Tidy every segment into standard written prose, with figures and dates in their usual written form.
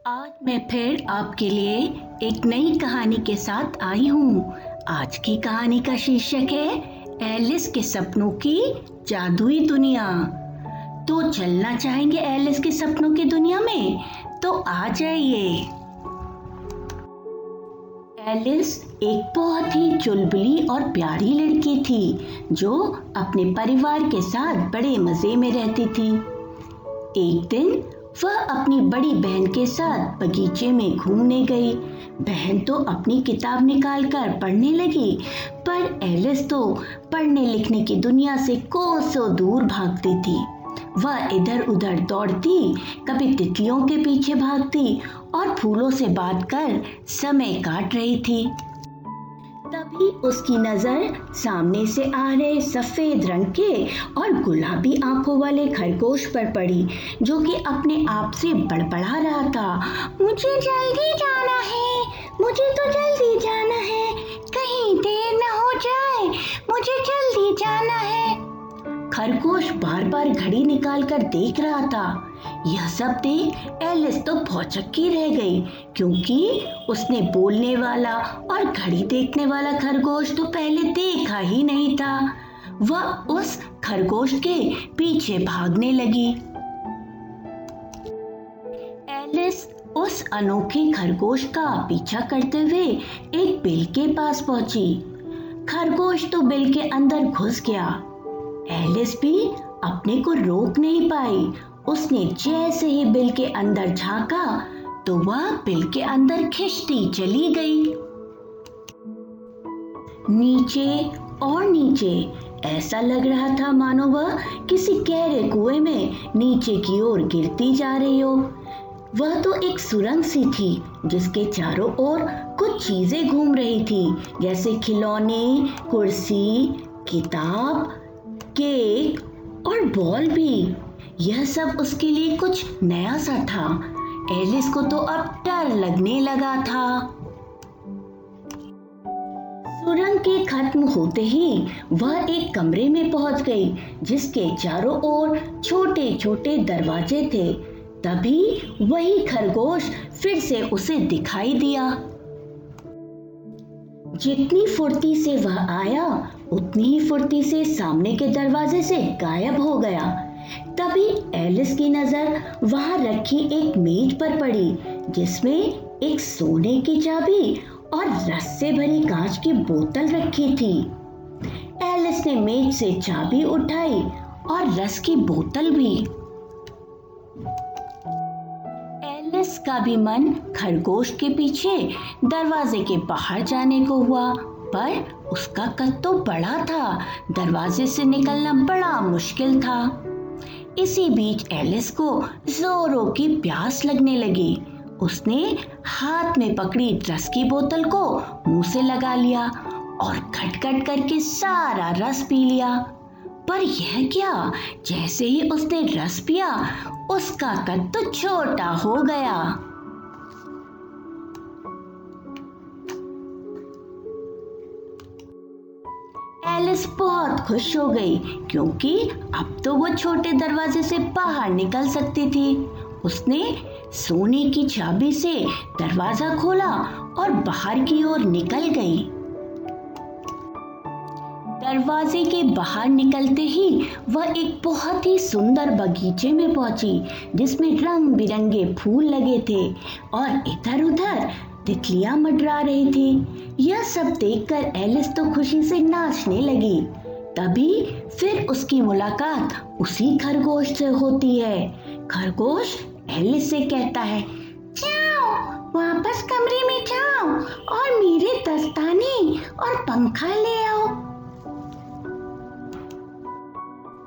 आज मैं फिर आपके लिए एक नई कहानी के साथ आई हूँ। आज की कहानी का शीर्षक है एलिस के सपनों की जादुई दुनिया। तो चलना चाहेंगे एलिस के सपनों की दुनिया में? तो आ जाइए। एलिस एक बहुत ही चुलबुली और प्यारी लड़की थी जो अपने परिवार के साथ बड़े मजे में रहती थी। एक दिन वह अपनी बड़ी बहन के साथ बगीचे में घूमने गई। बहन तो अपनी किताब निकालकर पढ़ने लगी, पर एलिस तो पढ़ने लिखने की दुनिया से कोसों दूर भागती थी। वह इधर उधर दौड़ती, कभी तितलियों के पीछे भागती और फूलों से बात कर समय काट रही थी। तभी उसकी नजर सामने से आ रहे सफेद रंग के और गुलाबी आंखों वाले खरगोश पर पड़ी, जो कि अपने आप से बड़बड़ा रहा था। मुझे जल्दी जाना है, मुझे तो जल्दी जाना है, कहीं देर न हो जाए, मुझे जल्दी जाना है। खरगोश बार बार घड़ी निकाल कर देख रहा था। यह सब देख एलिस तो भौचक्की रह गई, क्योंकि उसने बोलने वाला और घड़ी देखने वाला खरगोश तो पहले देखा ही नहीं था। वह उस खरगोश के पीछे भागने लगी। एलिस उस अनोखे खरगोश का पीछा करते हुए एक बिल के पास पहुंची। खरगोश तो बिल के अंदर घुस गया। एलिस भी अपने को रोक नहीं पाई। उसने जैसे ही बिल के अंदर झांका तो वह बिल के अंदर खिंचती चली गई। नीचे और नीचे ऐसा लग रहा था मानो वह किसी गहरे कुएं में नीचे की ओर गिरती जा रही हो। वह तो एक सुरंग सी थी जिसके चारों ओर कुछ चीजें घूम रही थी, जैसे खिलौने, कुर्सी, किताब, केक और बॉल भी। यह सब उसके लिए कुछ नया सा था। एलिस को तो अब डर लगने लगा था। सुरंग के खत्म होते ही वह एक कमरे में पहुंच गई, जिसके चारों ओर छोटे छोटे दरवाजे थे। तभी वही खरगोश फिर से उसे दिखाई दिया। जितनी फुर्ती से वह आया, उतनी ही फुर्ती से सामने के दरवाजे से गायब हो गया। तभी एलिस की नजर वहां रखी एक मेज पर पड़ी, जिसमें एक सोने की चाबी और रस से भरी कांच की बोतल रखी थी। एलिस ने मेज से चाबी उठाई और रस की बोतल भी। एलिस का भी मन खरगोश के पीछे दरवाजे के बाहर जाने को हुआ, पर उसका कद तो बड़ा था। दरवाजे से निकलना बड़ा मुश्किल था। इसी बीच एलिस को जोरों की प्यास लगने लगी। उसने हाथ में पकड़ी रस की बोतल को मुंह से लगा लिया और खटखट करके सारा रस पी लिया। पर यह क्या, जैसे ही उसने रस पिया उसका कद तो छोटा हो गया। एलिस बहुत खुश हो गई, क्योंकि अब तो वो छोटे दरवाजे से बाहर निकल सकती थी। उसने सोने की चाबी से दरवाजा खोला और बाहर की ओर निकल गई। दरवाजे के बाहर निकलते ही वह एक बहुत ही सुंदर बगीचे में पहुंची, जिसमें रंग बिरंगे फूल लगे थे और इधर उधर तितलियां मंडरा रही थी। यह सब देखकर एलिस तो खुशी से नाचने लगी। तभी फिर उसकी मुलाकात उसी खरगोश से होती है। खरगोश एलिस से कहता है, जाओ वापस कमरे में जाओ और मेरे दस्ताने और पंखा ले आओ।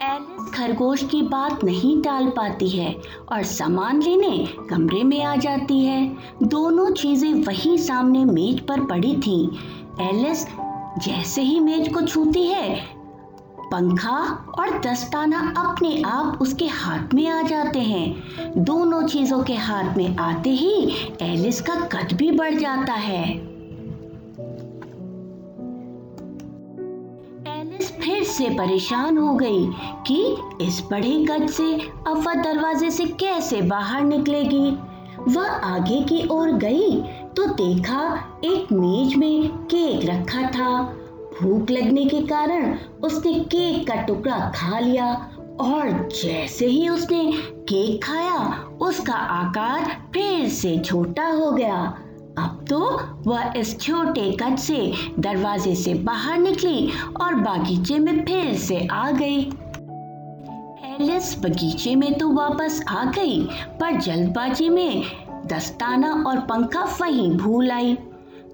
एलिस खरगोश की बात नहीं टाल पाती है और सामान लेने कमरे में आ जाती है। दोनों चीजें वही सामने मेज पर पड़ी थीं। एलिस जैसे ही मेज को छूती है, पंखा और दस्ताना अपने आप उसके हाथ में आ जाते हैं। दोनों चीजों के हाथ में आते ही एलिस का कद भी बढ़ जाता है। फिर से परेशान हो गई कि इस बड़े कद से अब वह दरवाजे से कैसे बाहर निकलेगी। वह आगे की ओर गई तो देखा एक मेज में केक रखा था। भूख लगने के कारण उसने केक का टुकड़ा खा लिया और जैसे ही उसने केक खाया उसका आकार फिर से छोटा हो गया। अब तो वह इस छोटे कद से दरवाजे से बाहर निकली और बागीचे में फिर से आ गई। एलिस बगीचे में तो वापस आ गई, पर जल्दबाजी में दस्ताना और पंखा वहीं भूल आई।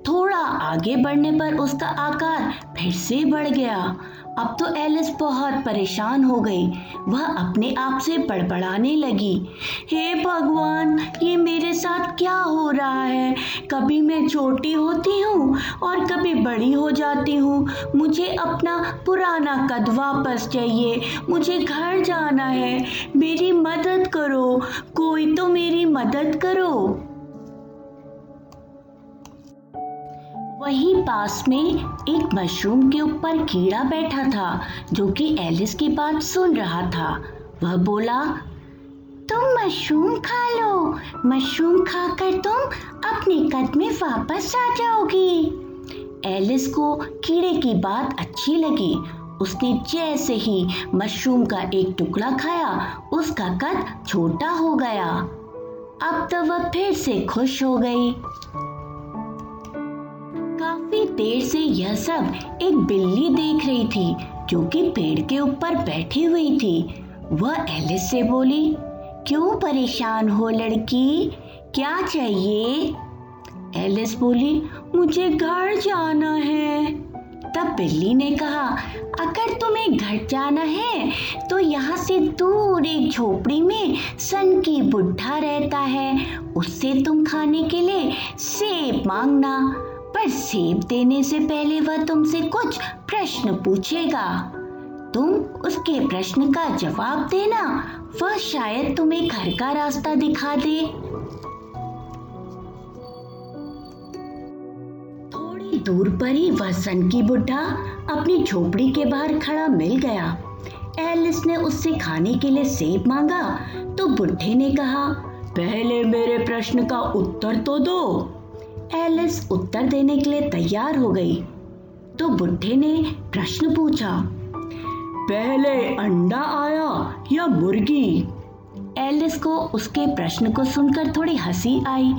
थोड़ा आगे बढ़ने पर उसका आकार फिर से बढ़ गया। अब तो एलिस बहुत परेशान हो गई। वह अपने आप से बड़बड़ाने लगी, हे भगवान, ये मेरे साथ क्या हो रहा है? कभी मैं छोटी होती हूँ और कभी बड़ी हो जाती हूँ। मुझे अपना पुराना कद वापस चाहिए। मुझे घर जाना है। मेरी मदद करो, कोई तो मेरी मदद करो। वहीं पास में एक मशरूम के ऊपर कीड़ा बैठा था जो कि एलिस की बात सुन रहा था। वह बोला, तुम मशरूम खा लो। मशरूम खाकर तुम अपने कद में वापस आ जाओगी। एलिस को कीड़े की बात अच्छी लगी। उसने जैसे ही मशरूम का एक टुकड़ा खाया उसका कद छोटा हो गया। अब तो वह फिर से खुश हो गई। काफी देर से यह सब एक बिल्ली देख रही थी जो कि पेड़ के ऊपर बैठी हुई थी। वह एलिस से बोली, क्यों परेशान हो लड़की, क्या चाहिए? एलिस बोली, मुझे घर जाना है। तब बिल्ली ने कहा, अगर तुम्हें घर जाना है तो यहाँ से दूर एक झोपड़ी में सन की बुढ़ा रहता है। उससे तुम खाने के लिए सेब मांगना, पर सेब देने से पहले वह तुमसे कुछ प्रश्न पूछेगा। तुम उसके प्रश्न का जवाब देना, वह शायद तुम्हें घर का रास्ता दिखा दे। थोड़ी दूर पर ही वह सन की बुढ़ा अपनी झोपड़ी के बाहर खड़ा मिल गया। एलिस ने उससे खाने के लिए सेब मांगा तो बुढ़े ने कहा, पहले मेरे प्रश्न का उत्तर तो दो। एलिस उत्तर देने के लिए तैयार हो गई तो बुढ़े ने प्रश्न पूछा, पहले अंडा आया या मुर्गी? एलिस को उसके प्रश्न को सुनकर थोड़ी हंसी आई।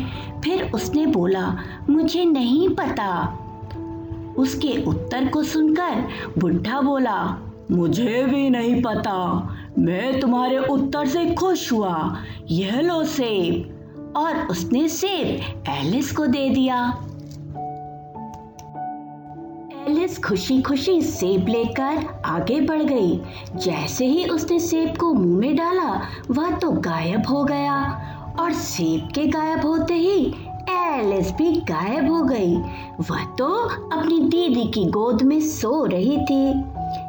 फिर उसने बोला, मुझे नहीं पता। उसके उत्तर को सुनकर बुढ़ा बोला, मुझे भी नहीं पता। मैं तुम्हारे उत्तर से खुश हुआ। यह लो सेब। और उसने सेब एलिस को दे दिया। एलिस खुशी खुशी सेब लेकर आगे बढ़ गई। जैसे ही उसने सेब को मुंह में डाला वह तो गायब हो गया और सेब के गायब होते ही एलिस भी गायब हो गई। वह तो अपनी दीदी की गोद में सो रही थी।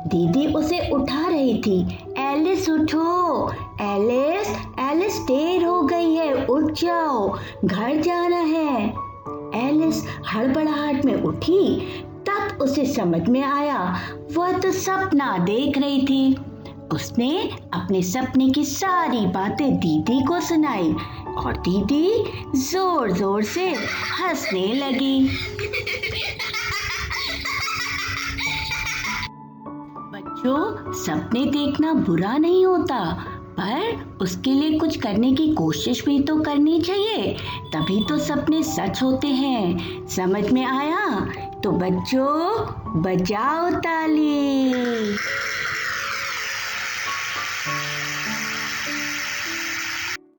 दीदी उसे उठा रही थी, एलिस उठो, एलिस, एलिस देर हो गई है, उठ जाओ, घर जाना है। एलिस हड़बड़ाहट में उठी। तब उसे समझ में आया वह तो सपना देख रही थी। उसने अपने सपने की सारी बातें दीदी को सुनाई और दीदी जोर जोर से हंसने लगी। बच्चों, सपने देखना बुरा नहीं होता, पर उसके लिए कुछ करने की कोशिश भी तो करनी चाहिए, तभी तो सपने सच होते हैं। समझ में आया? तो बच्चों, बजाओ ताली।